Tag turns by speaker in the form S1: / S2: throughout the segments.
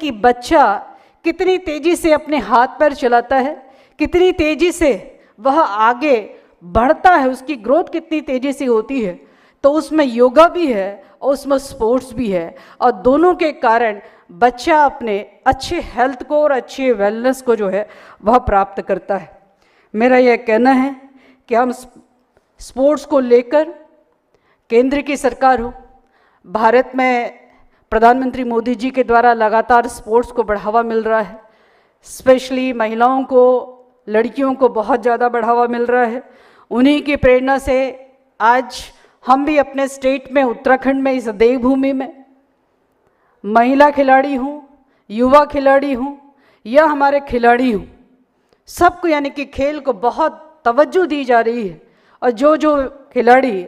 S1: कि बच्चा कितनी तेजी से अपने हाथ पैर चलाता है, कितनी तेजी से वह आगे बढ़ता है, उसकी ग्रोथ कितनी तेजी से होती है। तो उसमें योगा भी है और उसमें स्पोर्ट्स भी है, और दोनों के कारण बच्चा अपने अच्छे हेल्थ को और अच्छे वेलनेस को जो है वह प्राप्त करता है। मेरा यह कहना है कि हम स्पोर्ट्स को लेकर, केंद्र की सरकार हो, भारत में प्रधानमंत्री मोदी जी के द्वारा लगातार स्पोर्ट्स को बढ़ावा मिल रहा है। स्पेशली महिलाओं को, लड़कियों को बहुत ज़्यादा बढ़ावा मिल रहा है। उन्हीं की प्रेरणा से आज हम भी अपने स्टेट में, उत्तराखंड में, इस देवभूमि में महिला खिलाड़ी हूँ, युवा खिलाड़ी हूँ या हमारे खिलाड़ी हूँ, सबको यानी कि खेल को बहुत तवज्जो दी जा रही है। और जो जो खिलाड़ी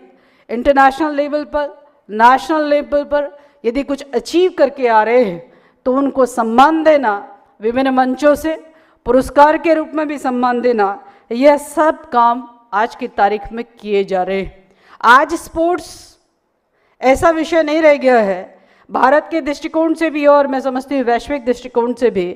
S1: इंटरनेशनल लेवल पर, नेशनल लेवल पर यदि कुछ अचीव करके आ रहे हैं तो उनको सम्मान देना, विभिन्न मंचों से पुरस्कार के रूप में भी सम्मान देना, यह सब काम आज की तारीख में किए जा रहे हैं। आज स्पोर्ट्स ऐसा विषय नहीं रह गया है भारत के दृष्टिकोण से भी, और मैं समझती हूँ वैश्विक दृष्टिकोण से भी,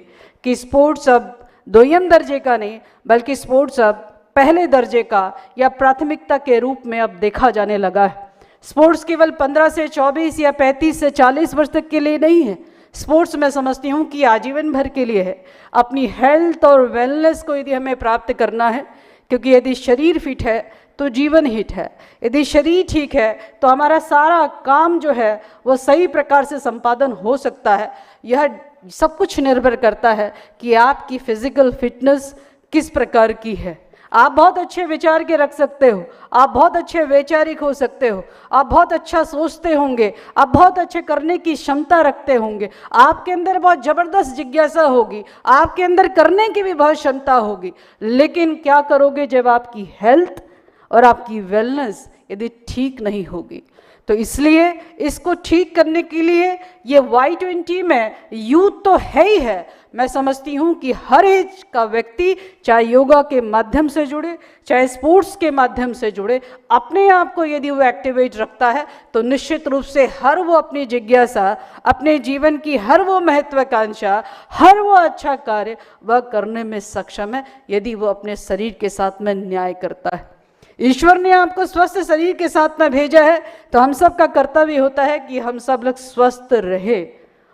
S1: कि स्पोर्ट्स अब दोयम दर्जे का नहीं बल्कि स्पोर्ट्स अब पहले दर्जे का या प्राथमिकता के रूप में अब देखा जाने लगा है। स्पोर्ट्स केवल 15 से 24 या 35 से 40 वर्ष तक के लिए नहीं है। स्पोर्ट्स मैं समझती हूँ कि आजीवन भर के लिए है। अपनी हेल्थ और वेलनेस को यदि हमें प्राप्त करना है, क्योंकि यदि शरीर फिट है तो जीवन हिट है, यदि शरीर ठीक है तो हमारा सारा काम जो है वो सही प्रकार से संपादन हो सकता है। यह सब कुछ निर्भर करता है कि आपकी फिजिकल फिटनेस किस प्रकार की है। आप बहुत अच्छे विचार के रख सकते हो, आप बहुत अच्छे वैचारिक हो सकते हो, आप बहुत अच्छा सोचते होंगे, आप बहुत अच्छे करने की क्षमता रखते होंगे, आपके अंदर बहुत ज़बरदस्त जिज्ञासा होगी, आपके अंदर करने की भी बहुत क्षमता होगी, लेकिन क्या करोगे जब आपकी हेल्थ और आपकी वेलनेस यदि ठीक नहीं होगी। तो इसलिए इसको ठीक करने के लिए ये Y20 में यूथ तो है ही है। मैं समझती हूँ कि हर एज का व्यक्ति, चाहे योगा के माध्यम से जुड़े, चाहे स्पोर्ट्स के माध्यम से जुड़े, अपने आप को यदि वो एक्टिवेट रखता है तो निश्चित रूप से हर वो अपनी जिज्ञासा, अपने जीवन की हर वो महत्वाकांक्षा, हर वो अच्छा कार्य वह करने में सक्षम है, यदि वो अपने शरीर के साथ में न्याय करता है। ईश्वर ने आपको स्वस्थ शरीर के साथ में भेजा है, तो हम सब का कर्तव्य होता है कि हम सब लोग स्वस्थ रहे।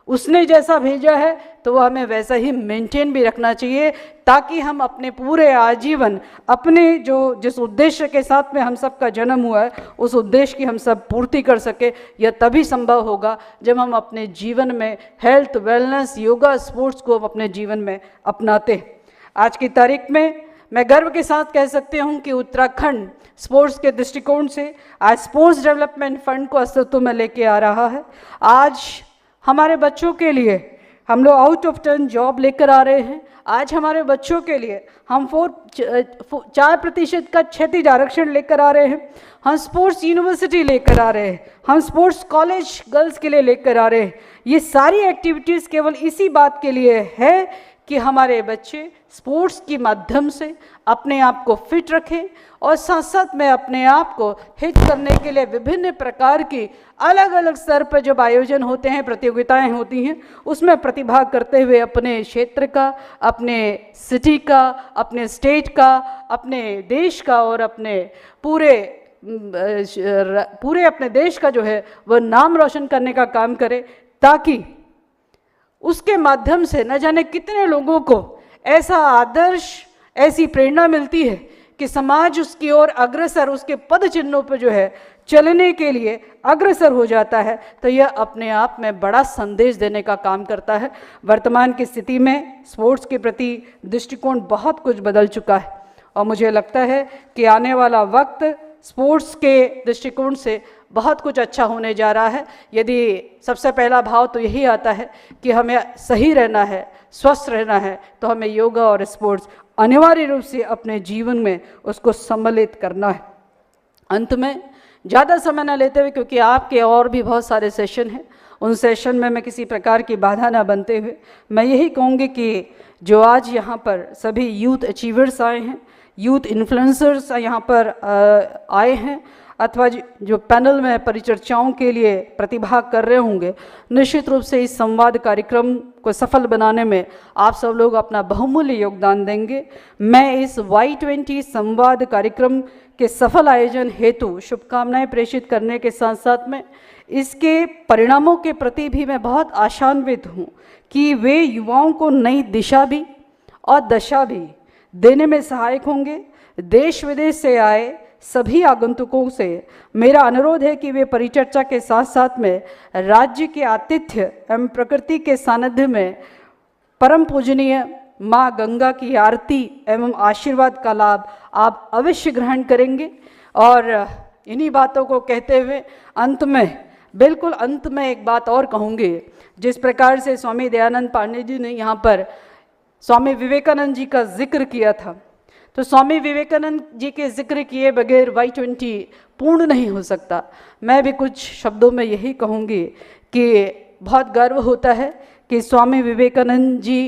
S1: उसने जैसा भेजा है तो वो हमें वैसा ही मेंटेन भी रखना चाहिए, ताकि हम अपने पूरे आजीवन अपने जिस उद्देश्य के साथ में हम सब का जन्म हुआ है, उस उद्देश्य की हम सब पूर्ति कर सके। यह तभी संभव होगा जब हम अपने जीवन में हेल्थ, वेलनेस, योगा, स्पोर्ट्स को अपने जीवन में अपनाते हैं। आज की तारीख में मैं गर्व के साथ कह सकती हूँ कि उत्तराखंड स्पोर्ट्स के दृष्टिकोण से आज स्पोर्ट्स डेवलपमेंट फंड को अस्तित्व में लेके आ रहा है। आज हमारे बच्चों के लिए हम लोग आउट ऑफ टर्न जॉब लेकर आ रहे हैं। आज हमारे बच्चों के लिए हम 4% का क्षतिज आरक्षण लेकर आ रहे हैं। हम स्पोर्ट्स यूनिवर्सिटी लेकर आ रहे हैं, हम स्पोर्ट्स कॉलेज गर्ल्स के लिए लेकर आ रहे हैं। ये सारी एक्टिविटीज़ केवल इसी बात के लिए है कि हमारे बच्चे स्पोर्ट्स के माध्यम से अपने आप को फिट रखें और साथ साथ में अपने आप को हिट करने के लिए विभिन्न प्रकार की अलग अलग स्तर पर जब आयोजन होते हैं, प्रतियोगिताएं होती हैं, उसमें प्रतिभाग करते हुए अपने क्षेत्र का, अपने सिटी का, अपने स्टेट का, अपने देश का और अपने पूरे अपने देश का जो है वह नाम रोशन करने का काम करे, ताकि उसके माध्यम से न जाने कितने लोगों को ऐसा आदर्श, ऐसी प्रेरणा मिलती है कि समाज उसकी ओर अग्रसर, उसके पद चिन्हों पर जो है चलने के लिए अग्रसर हो जाता है। तो यह अपने आप में बड़ा संदेश देने का काम करता है। वर्तमान की स्थिति में स्पोर्ट्स के प्रति दृष्टिकोण बहुत कुछ बदल चुका है और मुझे लगता है कि आने वाला वक्त स्पोर्ट्स के दृष्टिकोण से बहुत कुछ अच्छा होने जा रहा है। यदि सबसे पहला भाव तो यही आता है कि हमें सही रहना है, स्वस्थ रहना है, तो हमें योगा और स्पोर्ट्स अनिवार्य रूप से अपने जीवन में उसको सम्मिलित करना है। अंत में ज़्यादा समय न लेते हुए, क्योंकि आपके और भी बहुत सारे सेशन हैं, उन सेशन में मैं किसी प्रकार की बाधा न बनते हुए मैं यही कहूँगी कि जो आज यहाँ पर सभी यूथ अचीवर्स आए हैं, यूथ इन्फ्लुएंसर्स यहाँ पर आए हैं, अथवा जो पैनल में परिचर्चाओं के लिए प्रतिभाग कर रहे होंगे, निश्चित रूप से इस संवाद कार्यक्रम को सफल बनाने में आप सब लोग अपना बहुमूल्य योगदान देंगे। मैं इस Y20 संवाद कार्यक्रम के सफल आयोजन हेतु शुभकामनाएं प्रेषित करने के साथ साथ में इसके परिणामों के प्रति भी मैं बहुत आशान्वित हूँ कि वे युवाओं को नई दिशा भी और दशा भी देने में सहायक होंगे। देश विदेश से आए सभी आगंतुकों से मेरा अनुरोध है कि वे परिचर्चा के साथ साथ में राज्य के आतिथ्य एवं प्रकृति के सानिध्य में परम पूजनीय माँ गंगा की आरती एवं आशीर्वाद का लाभ आप अवश्य ग्रहण करेंगे। और इन्हीं बातों को कहते हुए अंत में, बिल्कुल अंत में एक बात और कहूँगी। जिस प्रकार से स्वामी दयानंद पांडे जी ने यहाँ पर स्वामी विवेकानंद जी का जिक्र किया था, तो स्वामी विवेकानंद जी के जिक्र किए बगैर Y20 पूर्ण नहीं हो सकता। मैं भी कुछ शब्दों में यही कहूँगी कि बहुत गर्व होता है कि स्वामी विवेकानंद जी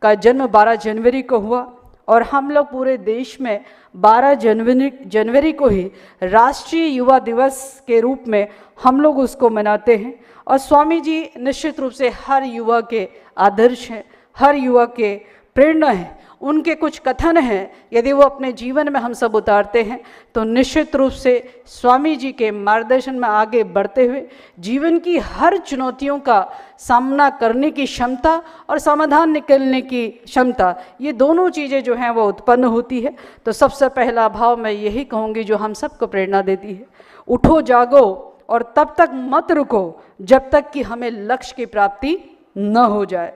S1: का जन्म 12 जनवरी को हुआ और हम लोग पूरे देश में 12 जनवरी को ही राष्ट्रीय युवा दिवस के रूप में हम लोग उसको मनाते हैं। और स्वामी जी निश्चित रूप से हर युवा के आदर्श हैं, हर युवा के प्रेरणा है। उनके कुछ कथन हैं, यदि वो अपने जीवन में हम सब उतारते हैं तो निश्चित रूप से स्वामी जी के मार्गदर्शन में आगे बढ़ते हुए जीवन की हर चुनौतियों का सामना करने की क्षमता और समाधान निकलने की क्षमता, ये दोनों चीज़ें जो हैं वो उत्पन्न होती है। तो सबसे पहला भाव मैं यही कहूँगी जो हम सबको प्रेरणा देती है, उठो जागो और तब तक मत रुको जब तक कि हमें लक्ष्य की प्राप्ति न हो जाए।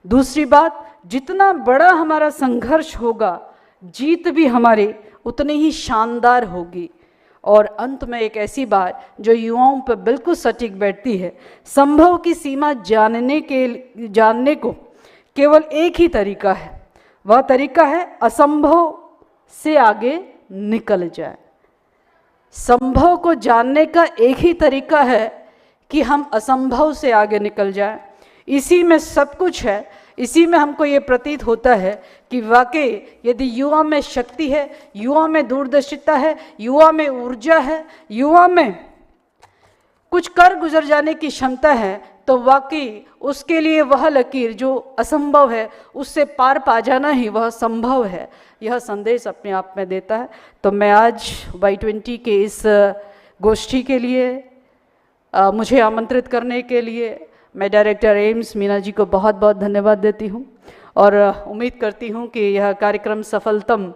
S1: दूसरी बात, जितना बड़ा हमारा संघर्ष होगा जीत भी हमारी उतनी ही शानदार होगी। और अंत में एक ऐसी बात जो युवाओं पर बिल्कुल सटीक बैठती है, संभव की सीमा जानने को केवल एक ही तरीका है, वह तरीका है असंभव से आगे निकल जाए। संभव को जानने का एक ही तरीका है कि हम असंभव से आगे निकल जाएं। इसी में सब कुछ है। इसी में हमको ये प्रतीत होता है कि वाकई यदि युवा में शक्ति है, युवा में दूरदर्शिता है, युवा में ऊर्जा है, युवा में कुछ कर गुजर जाने की क्षमता है, तो वाकई उसके लिए वह लकीर जो असंभव है उससे पार पा जाना ही वह संभव है। यह संदेश अपने आप में देता है। तो मैं आज Y20 के इस गोष्ठी के लिए मुझे आमंत्रित करने के लिए मैं डायरेक्टर एम्स मीना जी को बहुत बहुत धन्यवाद देती हूँ और उम्मीद करती हूँ कि यह कार्यक्रम सफलतम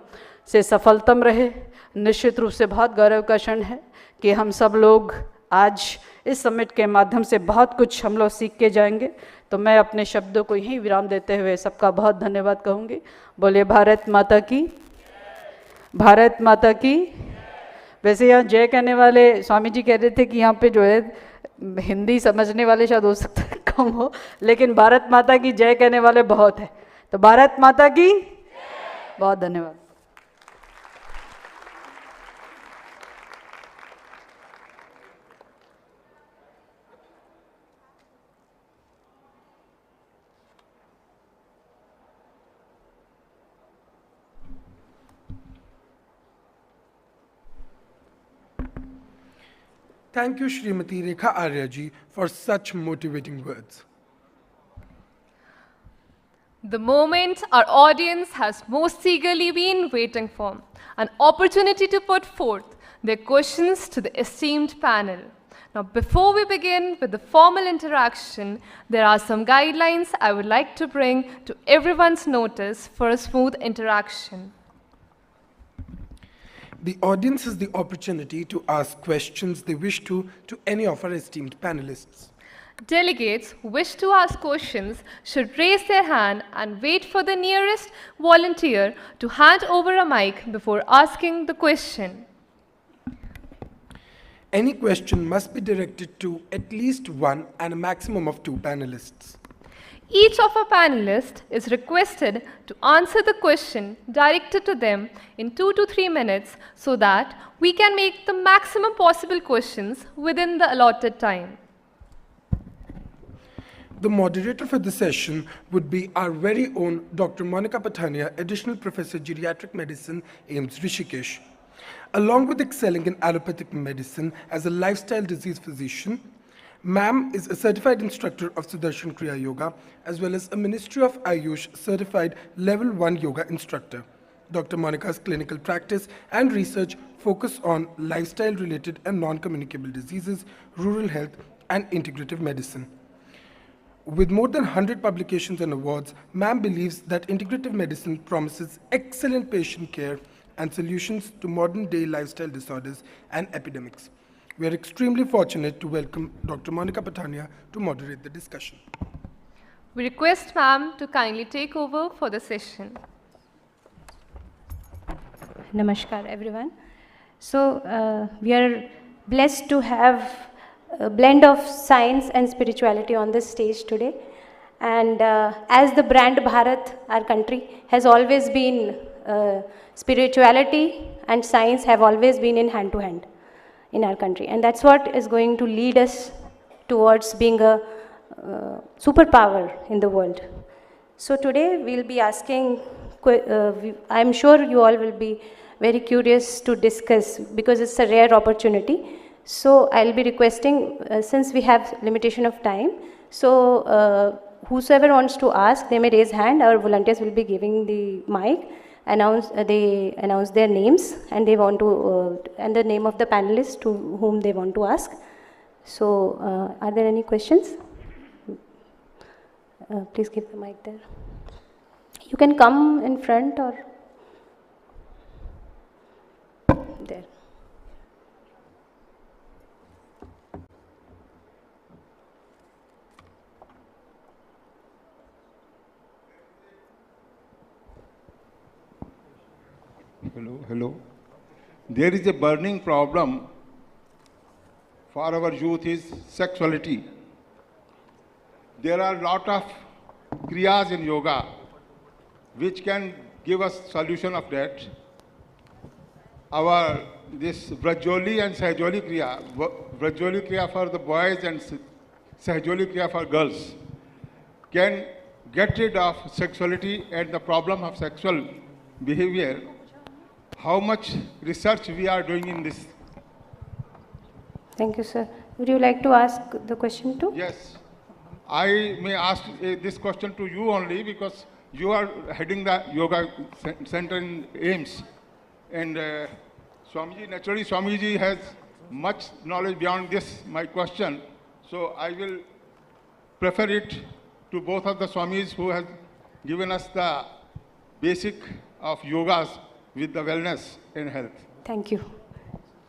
S1: से सफलतम रहे। निश्चित रूप से बहुत गौरव का क्षण है कि हम सब लोग आज इस समिट के माध्यम से बहुत कुछ हम लोग सीख के जाएंगे। तो मैं अपने शब्दों को यहीं विराम देते हुए सबका बहुत धन्यवाद कहूँगी। बोले भारत माता की, भारत माता की। वैसे यहाँ जय कहने वाले स्वामी जी कह रहे थे कि यहाँ पे जो है हिंदी समझने वाले शायद हो सकता है कम हो, लेकिन भारत माता की जय कहने वाले बहुत है। तो भारत माता की बहुत धन्यवाद।
S2: Thank you, Srimati Rekha Arya ji, for such motivating words.
S3: The moment our audience has most eagerly been waiting for, an opportunity to put forth their questions to the esteemed panel. Now, before we begin with the formal interaction, there are some guidelines I would like to bring to everyone's notice for a smooth interaction.
S2: The audience has the opportunity to ask questions they wish to any of our esteemed panelists.
S3: Delegates who wish to ask questions should raise their hand and wait for the nearest volunteer to hand over a mic before asking the question.
S2: Any question must be directed to at least one and a maximum of 2 panelists.
S3: Each of our panelists is requested to answer the question directed to them in 2 to 3 minutes so that we can make the maximum possible questions within the allotted time.
S2: The moderator for the session would be our very own Dr. Monica Patania, Additional Professor Geriatric Medicine, AIIMS Rishikesh. Along with excelling in allopathic medicine as a lifestyle disease physician, Ma'am is a certified instructor of Sudarshan Kriya Yoga as well as a Ministry of Ayush certified Level 1 yoga instructor. Dr. Monica's clinical practice and research focus on lifestyle-related and non-communicable diseases, rural health, and integrative medicine. With more than 100 publications and awards, Ma'am believes that integrative medicine promises excellent patient care and solutions to modern-day lifestyle disorders and epidemics. We are extremely fortunate to welcome Dr. Monica Patania to moderate the discussion.
S3: We request ma'am to kindly take over for the session.
S4: Namaskar everyone. So we are blessed to have a blend of science and spirituality on this stage today. And as the brand Bharat, our country, has always been spirituality and science have always been in hand to hand in our country. And that's what is going to lead us towards being a superpower in the world. So today we'll be asking, I'm sure you all will be very curious to discuss because it's a rare opportunity. So I'll be requesting, since we have limitation of time, so whosoever wants to ask, they may raise hand. Our volunteers will be giving the mic. They announce their names and they want to and the name of the panelists to whom they want to ask. So are there any questions? Please give the mic there. You can come in front or there.
S5: Hello. There is a burning problem for our youth is sexuality. There are a lot of kriyas in yoga which can give us solution of that. This Vrajoli and Sahajoli kriya, Vrajoli kriya for the boys and Sahajoli kriya for girls, can get rid of sexuality and the problem of sexual behavior. How much research we are doing in this?
S4: Thank you, sir. Would you like to ask the question too?
S5: Yes. I may ask this question to you only because you are heading the yoga center in AIIMS. And Swamiji, naturally Swamiji has much knowledge beyond this, my question. So I will prefer it to both of the Swamis who have given us the basic of yogas with the wellness and health.
S4: Thank you.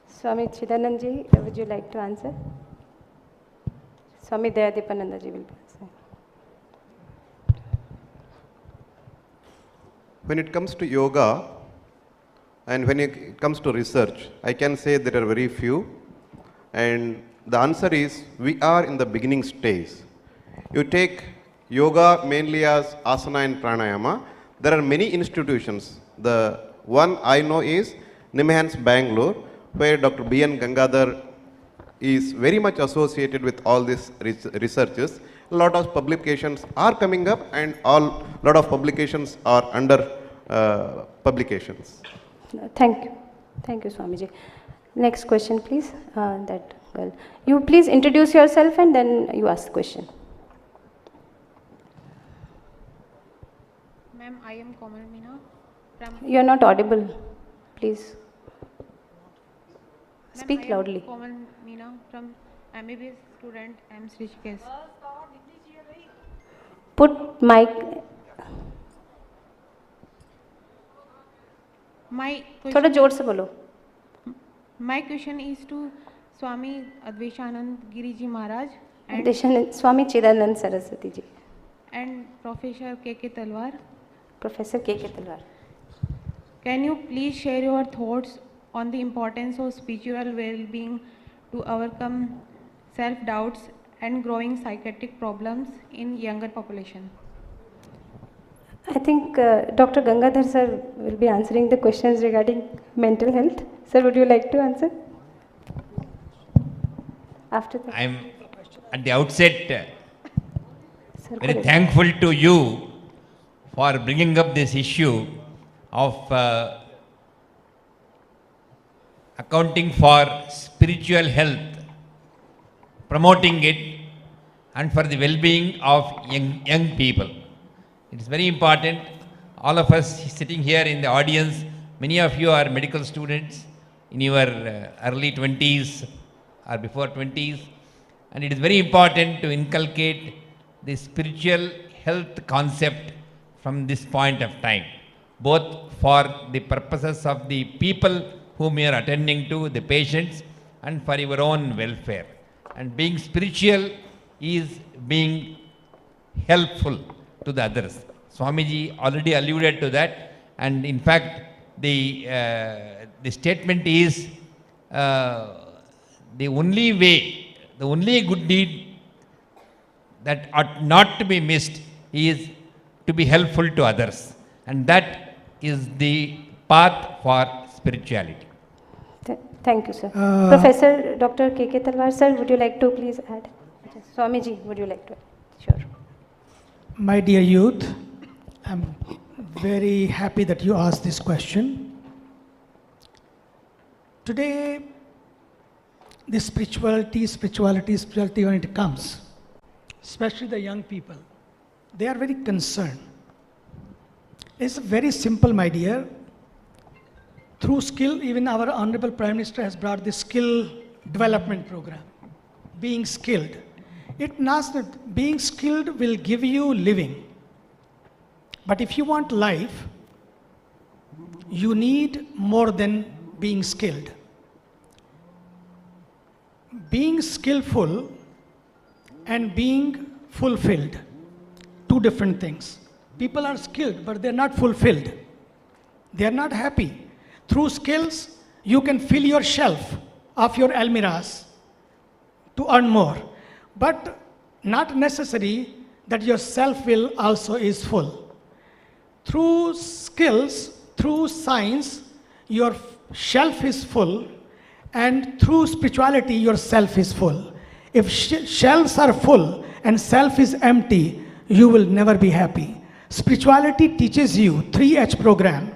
S4: Swami Chidananji, would you like to answer? Swami Dayadeepanandaji will answer.
S6: When it comes to yoga and when it comes to research, I can say there are very few. And the answer is we are in the beginning stage. You take yoga mainly as asana and pranayama. There are many institutions. The one I know is NIMHANS Bangalore, where Dr. B.N. Gangadhar is very much associated with all these researches. A lot of publications are coming up and a lot of publications are under publications.
S4: Thank you. Thank you, Swamiji. Next question, please. That girl. You please introduce yourself and then you ask the question.
S7: Ma'am, I am Komal Meena from...
S4: You are not audible. Please. Speak loudly.
S7: Komal Meena from MBBS student AIIMS Rishikesh.
S4: Put mic.
S7: My
S4: थोड़ा
S7: question,
S4: जोर से बोलो.
S7: my question is to Swami Advaishanand Giriji Maharaj
S4: Swami Chidanand Saraswati ji.
S7: and Professor K.K. Talwar.
S4: Professor K.K. Talwar.
S7: Can you please share your thoughts on the importance of spiritual well-being to overcome self-doubts and growing psychiatric problems in younger population?
S4: I think Dr. Gangadhar sir will be answering the questions regarding mental health. Sir, would you like to answer? After that.
S8: I am at the outset
S4: Sir,
S8: very thankful to you for bringing up this issue of accounting for spiritual health, promoting it, and for the well-being of young people. It is very important. All of us sitting here in the audience, many of you are medical students in your early 20s or before 20s, and it is very important to inculcate the spiritual health concept from this point of time, both for the purposes of the people whom you are attending to, the patients, and for your own welfare. And being spiritual is being helpful to the others. Swamiji already alluded to that, and in fact, the statement is the only way, the only good deed that ought not to be missed is to be helpful to others, and that is the path for spirituality.
S4: Thank you, sir. Professor Dr. K.K. Talwar, sir, would you like to please add? Swamiji, would you like to add? Sure.
S9: My dear youth, I'm very happy that you asked this question. Today, the spirituality when it comes, especially the young people, they are very concerned. It's very simple, my dear. Through skill, even our Honorable Prime Minister has brought this skill development program, being skilled. It knows that being skilled will give you living. But if you want life, you need more than being skilled. Being skillful and being fulfilled, two different things. People are skilled, but they're not fulfilled. They're not happy. Through skills, you can fill your shelf of your almirahs to earn more. But not necessary that your self will also is full. Through skills, through science, your shelf is full, and through spirituality, your self is full. If shelves are full and self is empty, you will never be happy. Spirituality teaches you 3H program,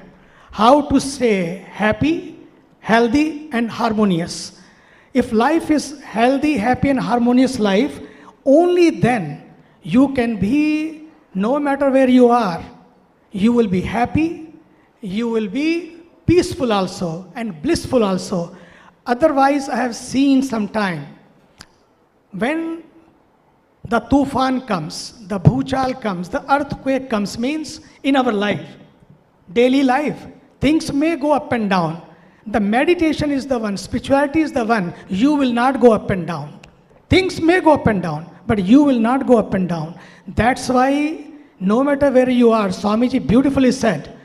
S9: how to stay happy, healthy, and harmonious. If life is healthy, happy, and harmonious life, only then you can be, no matter where you are, you will be happy, you will be peaceful also, and blissful also. Otherwise, I have seen sometime, when the tufan comes, the bhuchal comes, the earthquake comes, means in our life, daily life, things may go up and down. The meditation is the one, spirituality is the one, you will not go up and down. Things may go up and down, but you will not go up and down. That's why, no matter where you are, Swamiji beautifully said,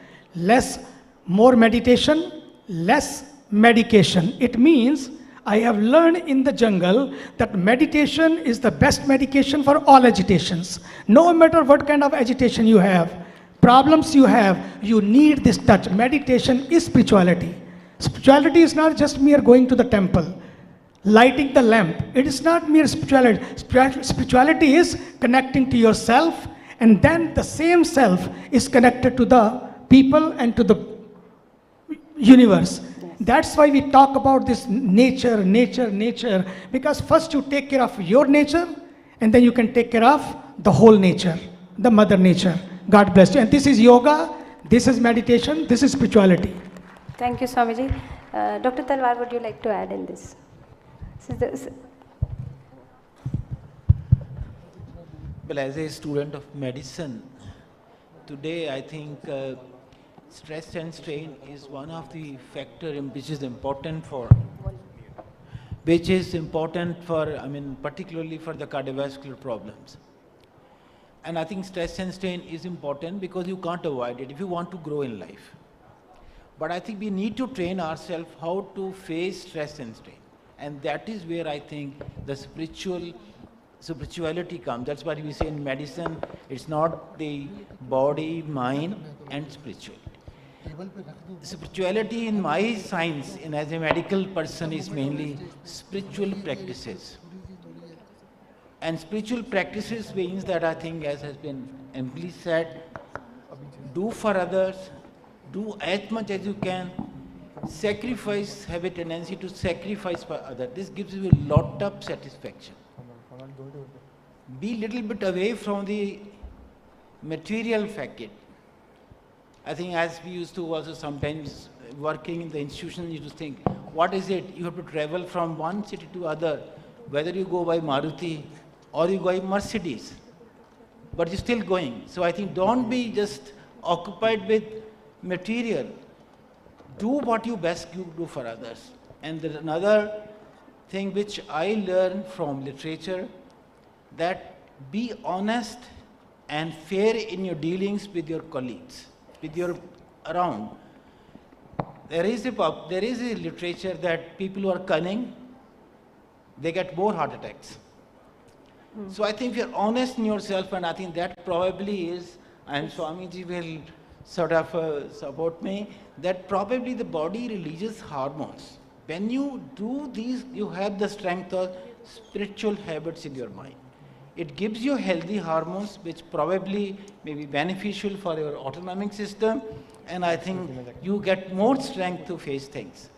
S9: more meditation, less medication. It means, I have learned in the jungle that meditation is the best medication for all agitations. No matter what kind of agitation you have, problems you have, you need this touch. Meditation is spirituality. Spirituality is not just mere going to the temple, lighting the lamp. It is not mere spirituality. Spirituality is connecting to yourself, and then the same self is connected to the people and to the universe. That's why we talk about this nature, because first you take care of your nature, and then you can take care of the whole nature, the mother nature. God bless you. And this is yoga, this is meditation, this is spirituality.
S4: Thank you, Swamiji. Dr. Talwar, would you like to add in this?
S10: Well, as a student of medicine, today I think stress and strain is one of the factor which is important for, particularly for the cardiovascular problems. And I think stress and strain is important because you can't avoid it if you want to grow in life. But I think we need to train ourselves how to face stress and strain. And that is where I think the spirituality comes. That's why we say in medicine, it's not the body, mind, and spirituality. Spirituality in my science, and as a medical person, is mainly spiritual practices. And spiritual practices means that I think, as has been amply said, do for others, do as much as you can, sacrifice, have a tendency to sacrifice for others. This gives you a lot of satisfaction. Be little bit away from the material facet. I think as we used to also sometimes working in the institution, you used to think, what is it? You have to travel from one city to other, whether you go by Maruti or you go by Mercedes, but you're still going. So I think don't be just occupied with material. Do what you best you do for others. And there's another thing which I learned from literature, that be honest and fair in your dealings with your colleagues, with your around. There is a literature that people who are cunning, they get more heart attacks. So I think if you're honest in yourself, and I think that probably is, and Swamiji will sort of support me, that probably the body releases hormones. When you do these, you have the strength of spiritual habits in your mind. It gives you healthy hormones which probably may be beneficial for your autonomic system, and I think you get more strength to face things.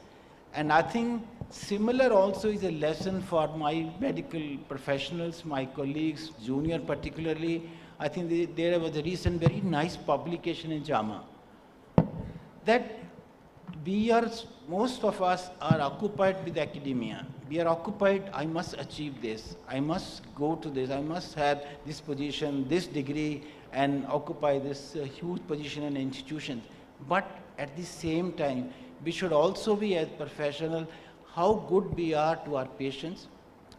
S10: And I think similar also is a lesson for my medical professionals, my colleagues, junior particularly. I think there was a recent very nice publication in JAMA that most of us are occupied with academia. We are occupied, I must achieve this, I must go to this, I must have this position, this degree, and occupy this huge position in institutions. But at the same time, we should also be as professional, how good we are to our patients,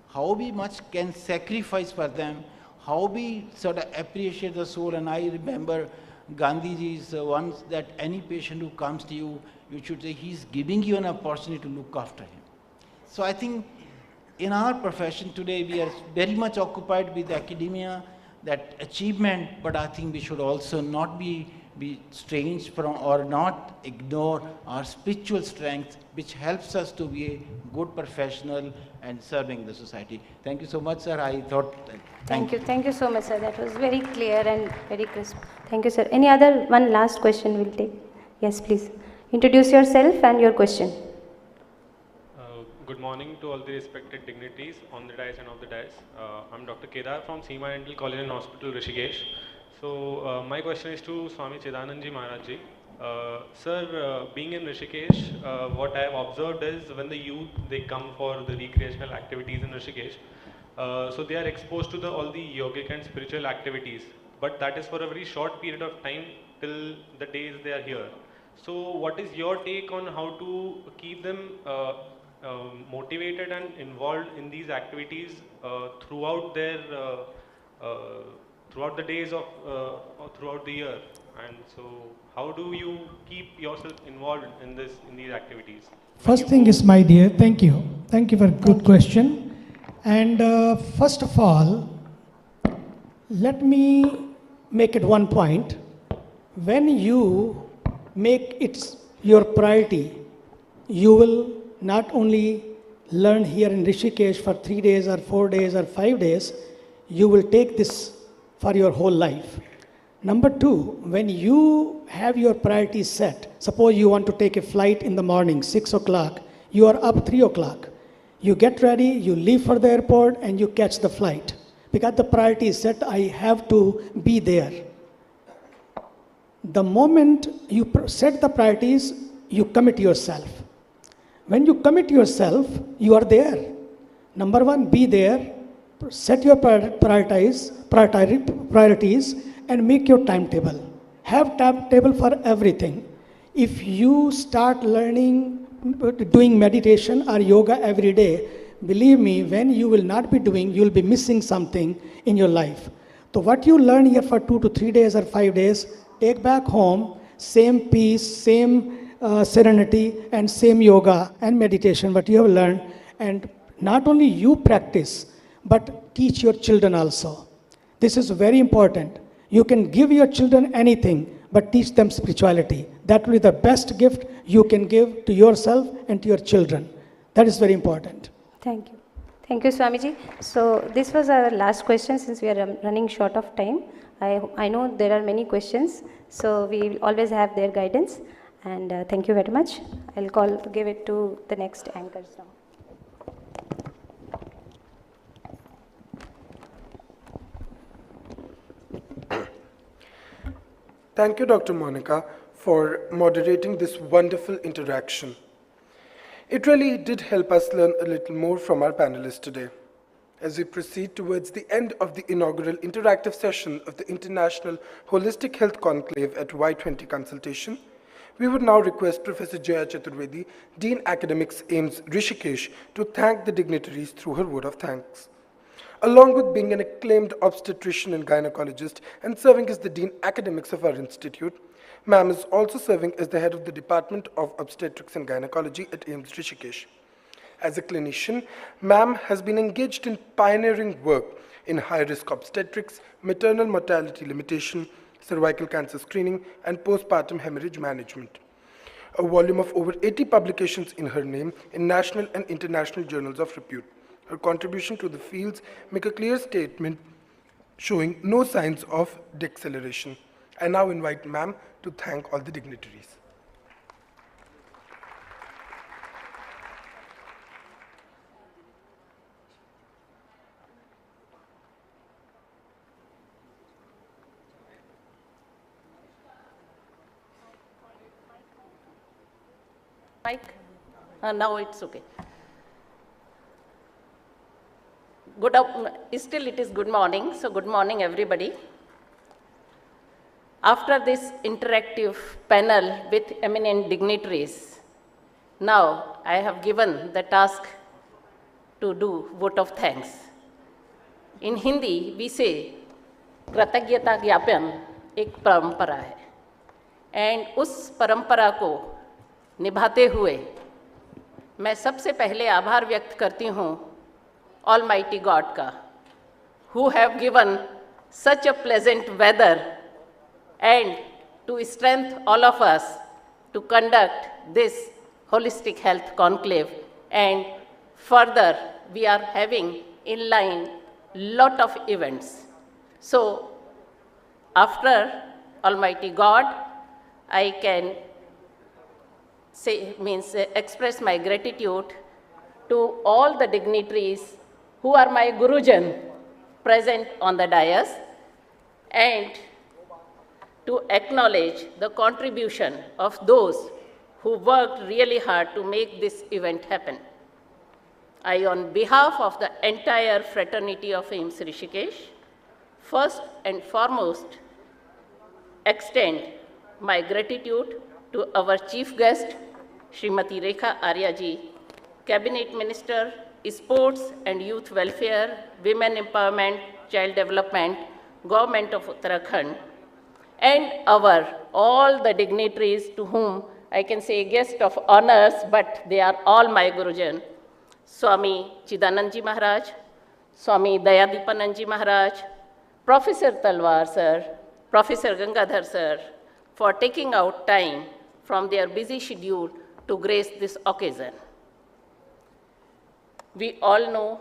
S10: how we much can sacrifice for them, how we sort of appreciate the soul. And I remember Gandhiji's once that any patient who comes to you, you should say he's giving you an opportunity to look after him. So I think in our profession today, we are very much occupied with academia, that achievement, but I think we should also not be strange from or not ignore our spiritual strength, which helps us to be a good professional and serving the society. Thank you so much, sir. I thought.
S4: Thank you. Thank you so much, sir. That was very clear and very crisp. Thank you, sir. Any other one last question we'll take? Yes, please. Introduce yourself and your question.
S11: Good morning to all the respected dignitaries on the dais and off the dais. I'm Dr. Kedar from Seema Dental College and Hospital, Rishikesh. So my question is to Swami Chidanandji Maharaj Ji. Sir, being in Rishikesh, what I have observed is when the youth, they come for the recreational activities in Rishikesh, so they are exposed to all the yogic and spiritual activities, but that is for a very short period of time till the days they are here. So what is your take on how to keep them motivated and involved in these activities throughout their throughout the days of throughout the year? And so how do you keep yourself involved in these activities?
S9: First thing is, my dear, thank you for a good question. And first of all, let me make it one point. When you make it your priority, you will not only learn here in Rishikesh for 3 days or 4 days or 5 days, you will take this for your whole life. Number two, when you have your priorities set, suppose you want to take a flight in the morning, 6 o'clock, you are up 3 o'clock. You get ready, you leave for the airport and you catch the flight. Because the priority is set, I have to be there. The moment you set the priorities, you commit yourself. When you commit yourself, you are there. Number one, be there, set your priorities, and make your timetable. Have timetable for everything. If you start learning, doing meditation or yoga every day, believe me, when you will not be doing, you will be missing something in your life. So what you learn here for 2 to 3 days or 5 days, take back home, same peace, same serenity, and same yoga and meditation, what you have learned. And not only you practice, but teach your children also. This is very important. You can give your children anything, but teach them spirituality. That will be the best gift you can give to yourself and to your children. That is very important.
S4: Thank you. Thank you, Swamiji. So this was our last question since we are running short of time. I know there are many questions, so we will always have their guidance. And thank you very much. I'll give it to the next anchors now.
S2: Thank you, Dr. Monica, for moderating this wonderful interaction. It really did help us learn a little more from our panelists today. As we proceed towards the end of the inaugural interactive session of the International Holistic Health Conclave at Y20 Consultation, we would now request Professor Jaya Chaturvedi, Dean Academics, AIIMS Rishikesh, to thank the dignitaries through her word of thanks. Along with being an acclaimed obstetrician and gynecologist and serving as the Dean Academics of our institute, ma'am is also serving as the head of the Department of Obstetrics and Gynecology at AIIMS Rishikesh. As a clinician, ma'am has been engaged in pioneering work in high-risk obstetrics, maternal mortality limitation, cervical cancer screening, and postpartum hemorrhage management. A volume of over 80 publications in her name in national and international journals of repute. Her contribution to the fields make a clear statement showing no signs of deceleration. I now invite ma'am to thank all the dignitaries.
S12: Mike? Now it's okay. Still it is good morning, so good morning everybody. After this interactive panel with eminent dignitaries, now I have given the task to do vote of thanks. In Hindi, we say, कृतज्ञता ज्ञापन एक परंपरा है, and उस परंपरा को निभाते हुए मैं सबसे पहले आभार व्यक्त करती हूँ Almighty God का, who have given such a pleasant weather and to strengthen all of us to conduct this holistic health conclave, and further we are having in line lot of events. So after Almighty God, I can express my gratitude to all the dignitaries who are my Gurujan present on the dais, and to acknowledge the contribution of those who worked really hard to make this event happen. I, on behalf of the entire fraternity of AIIMS Rishikesh, first and foremost, extend my gratitude to our chief guest, Srimati Rekha Arya ji, Cabinet Minister, Sports and Youth Welfare, Women Empowerment, Child Development, Government of Uttarakhand, and all the dignitaries to whom I can say guest of honors, but they are all my Gurujan, Swami Chidanand Maharaj, Swami Dayadipanand Maharaj, Professor Talwar sir, Professor Gangadhar sir, for taking out time from their busy schedule to grace this occasion. We all know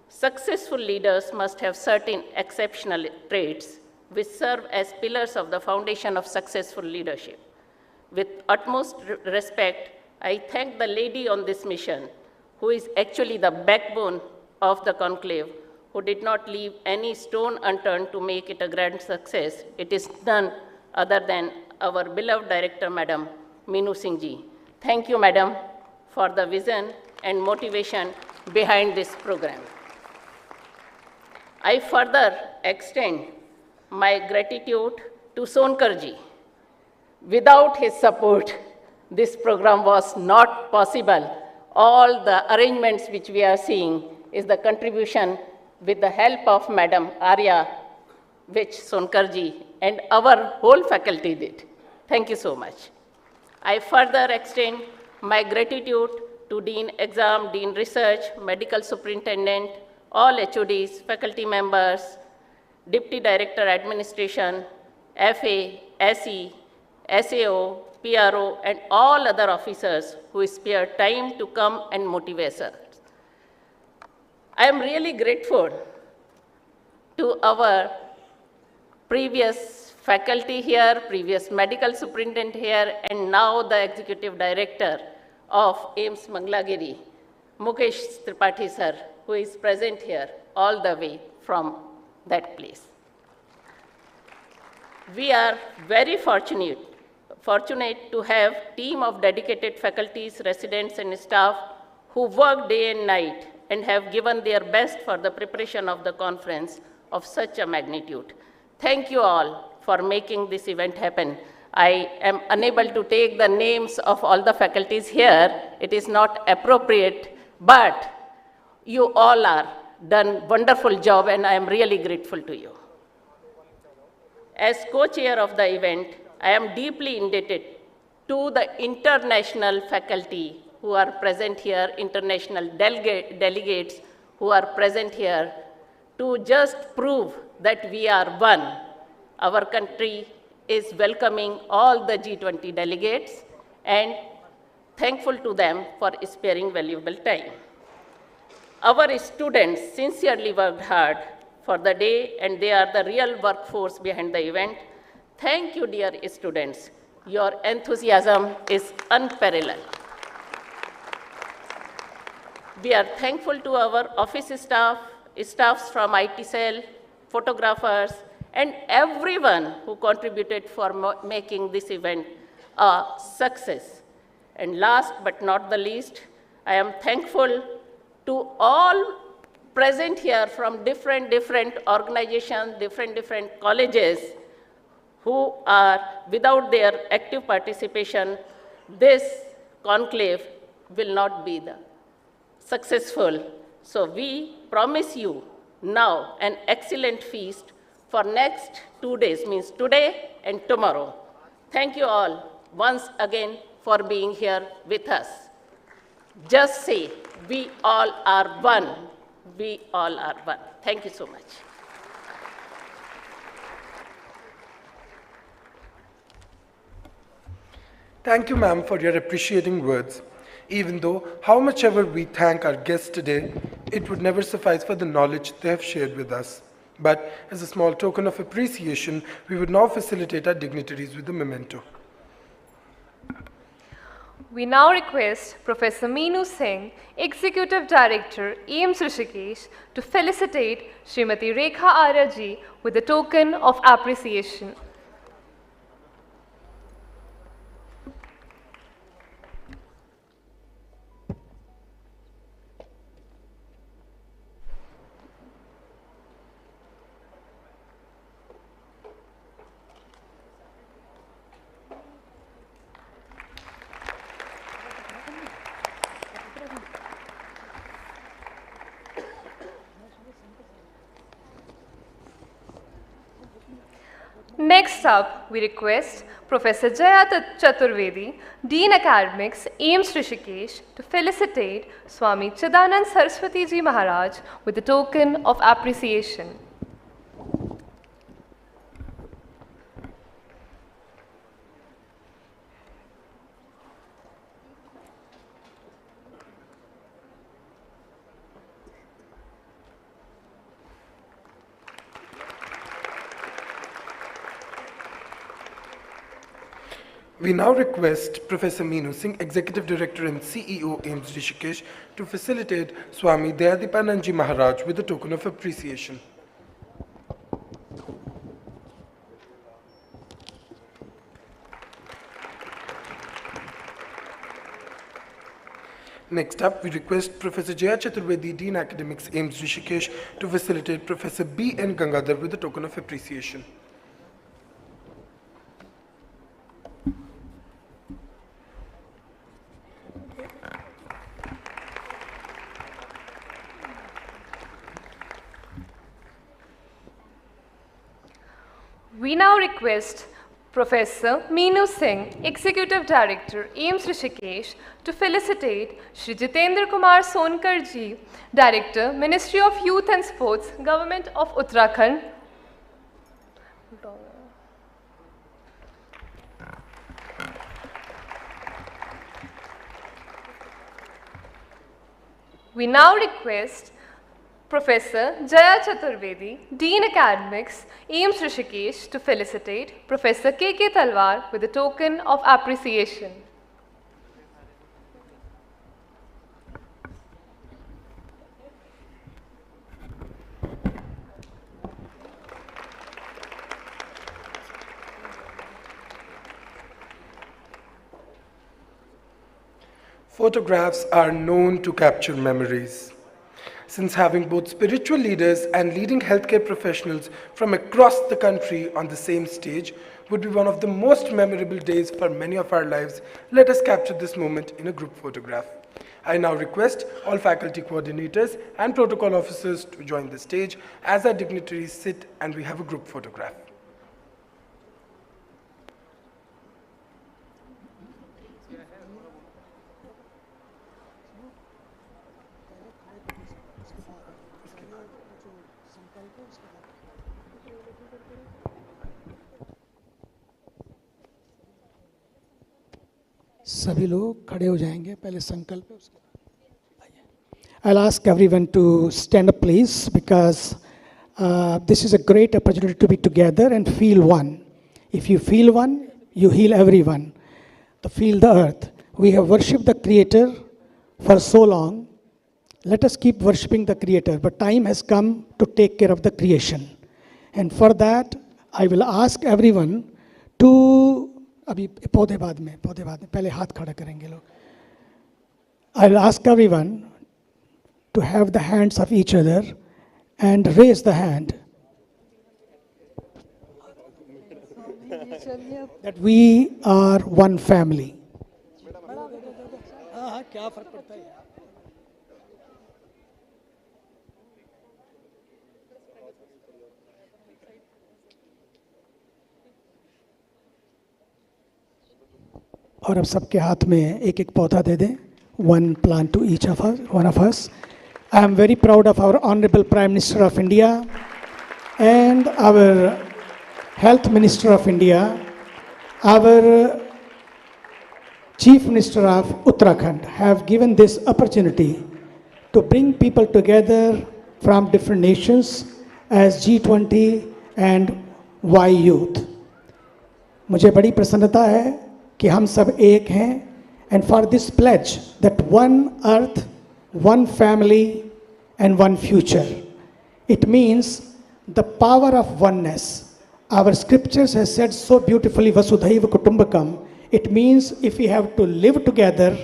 S12: successful leaders must have certain exceptional traits which serve as pillars of the foundation of successful leadership. With utmost respect, I thank the lady on this mission, who is actually the backbone of the conclave, who did not leave any stone unturned to make it a grand success. It is none other than our beloved director, Madam Meenu Singh ji. Thank you, Madam, for the vision and motivation behind this program. I further extend my gratitude to Sonkar ji. Without his support, this program was not possible. All the arrangements which we are seeing is the contribution with the help of Madam Arya, which Sonkar ji and our whole faculty did. Thank you so much. I further extend my gratitude to Dean Exam, Dean Research, Medical Superintendent, all HODs, faculty members, Deputy Director Administration, FA, SE, SAO, PRO, and all other officers who spared time to come and motivate us. I am really grateful to our previous faculty here, previous medical superintendent here, and now the executive director of AIIMS Mangalagiri, Mukesh Tripathi sir, who is present here all the way from that place. We are very fortunate to have a team of dedicated faculties, residents, and staff who work day and night and have given their best for the preparation of the conference of such a magnitude. Thank you all for making this event happen. I am unable to take the names of all the faculties here. It is not appropriate, but you all are done wonderful job, and I am really grateful to you. As co-chair of the event, I am deeply indebted to the international faculty who are present here, international delegates who are present here, to just prove that we are one. Our country is welcoming all the G20 delegates, and thankful to them for sparing valuable time. Our students sincerely worked hard for the day, and they are the real workforce behind the event. Thank you, dear students. Your enthusiasm is unparalleled. We are thankful to our office staffs from IT cell, photographers, and everyone who contributed for making this event a success. And last but not the least, I am thankful to all present here from different organizations, different colleges, who are, without their active participation, this conclave will not be successful. So we promise you now an excellent feast for next 2 days, means today and tomorrow. Thank you all once again for being here with us. Just say, we all are one. We all are one. Thank you so much.
S2: Thank you, ma'am, for your appreciating words. Even though, how much ever we thank our guests today, it would never suffice for the knowledge they have shared with us. But as a small token of appreciation, we would now facilitate our dignitaries with a memento.
S3: We now request Professor Meenu Singh, Executive Director, AIIMS Rishikesh, to felicitate Srimati Rekha Arya ji with a token of appreciation. Next up, we request Professor Jaya Chaturvedi, Dean Academics, AIIMS Rishikesh, to felicitate Swami Chidanand Saraswati Ji Maharaj with a token of appreciation.
S2: We now request Professor Meenu Singh, Executive Director and CEO, AIIMS Rishikesh, to facilitate Swami Dayadeepanand Maharaj with a token of appreciation. Next up, we request Professor Jaya Chaturvedi, Dean Academics, AIIMS Rishikesh, to facilitate Professor B.N. Gangadhar with a token of appreciation.
S3: We now request Professor Meenu Singh, Executive Director, AIIMS Rishikesh, to felicitate Shri Jitendra Kumar Sonkar ji, Director, Ministry of Youth and Sports, Government of Uttarakhand. We now request Professor Jaya Chaturvedi, Dean Academics, AIIMS Rishikesh, to felicitate Professor K.K. Talwar with a token of appreciation.
S2: Photographs are known to capture memories. Since having both spiritual leaders and leading healthcare professionals from across the country on the same stage would be one of the most memorable days for many of our lives, let us capture this moment in a group photograph. I now request all faculty coordinators and protocol officers to join the stage as our dignitaries sit and we have a group photograph.
S9: सभी लोग खड़े हो जाएंगे पहले संकल्प है उसके बाद I'll ask everyone to stand up please because this is a great opportunity to be together and feel one. If you feel one, you heal everyone. To feel the earth. We have worshipped the Creator for so long. Let us keep worshipping the Creator, but time has come to take care of the creation. And for that, I will ask everyone to अभी पौधे बाद में पहले हाथ खड़ा करेंगे लोग. I'll ask everyone to have the hands of each other and raise the hand that we are one family. क्या फर्क पड़ता है? और अब सबके हाथ में एक एक पौधा दे दें. One plant to each of us, one of us. I am very proud of our Honorable Prime Minister of India and our Health Minister of India, our Chief Minister of Uttarakhand have given this opportunity to bring people together from different nations as G20 and Y Youth. मुझे बड़ी प्रसन्नता है कि हम सब एक हैं and for this pledge that one earth, one family and one future. It means the power of oneness. Our scriptures has said so beautifully, Vasudhaiva Kutumbakam. It means if we have to live together,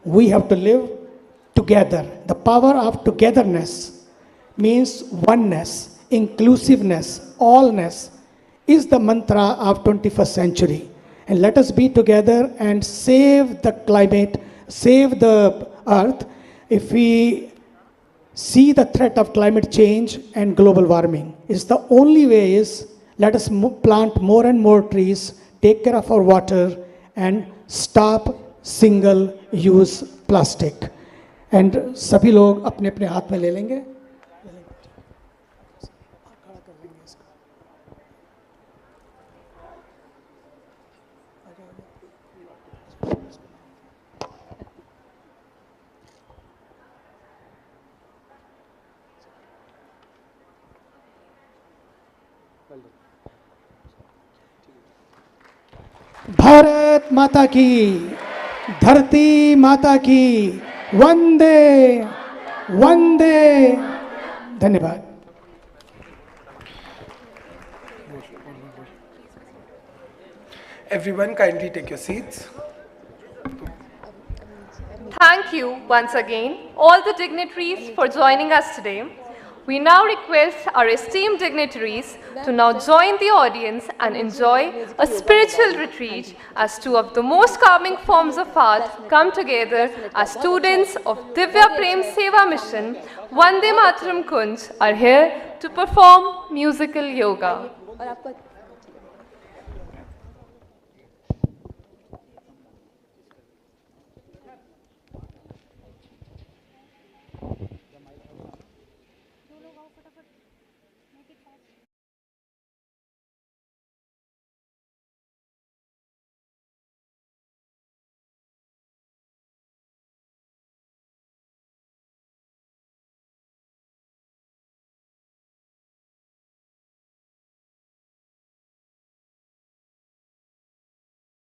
S9: we have to live together. The power of togetherness means oneness, inclusiveness, allness is the mantra of 21st century. And let us be together and save the climate, save the earth. If we see the threat of climate change and global warming, it's the only way is let us plant more and more trees, take care of our water and stop single-use plastic. And सभी लोग अपने अपने हाथ में ले लेंगे. भारत माता की, धरती माता की, वंदे वंदे. धन्यवाद.
S2: Everyone kindly take your seats.
S3: Thank you once again, all the dignitaries for joining us today. We now request our esteemed dignitaries to now join the audience and enjoy a spiritual retreat as two of the most calming forms of art come together as students of Divya Prem Seva Mission, Vande Mataram Kunj, are here to perform musical yoga.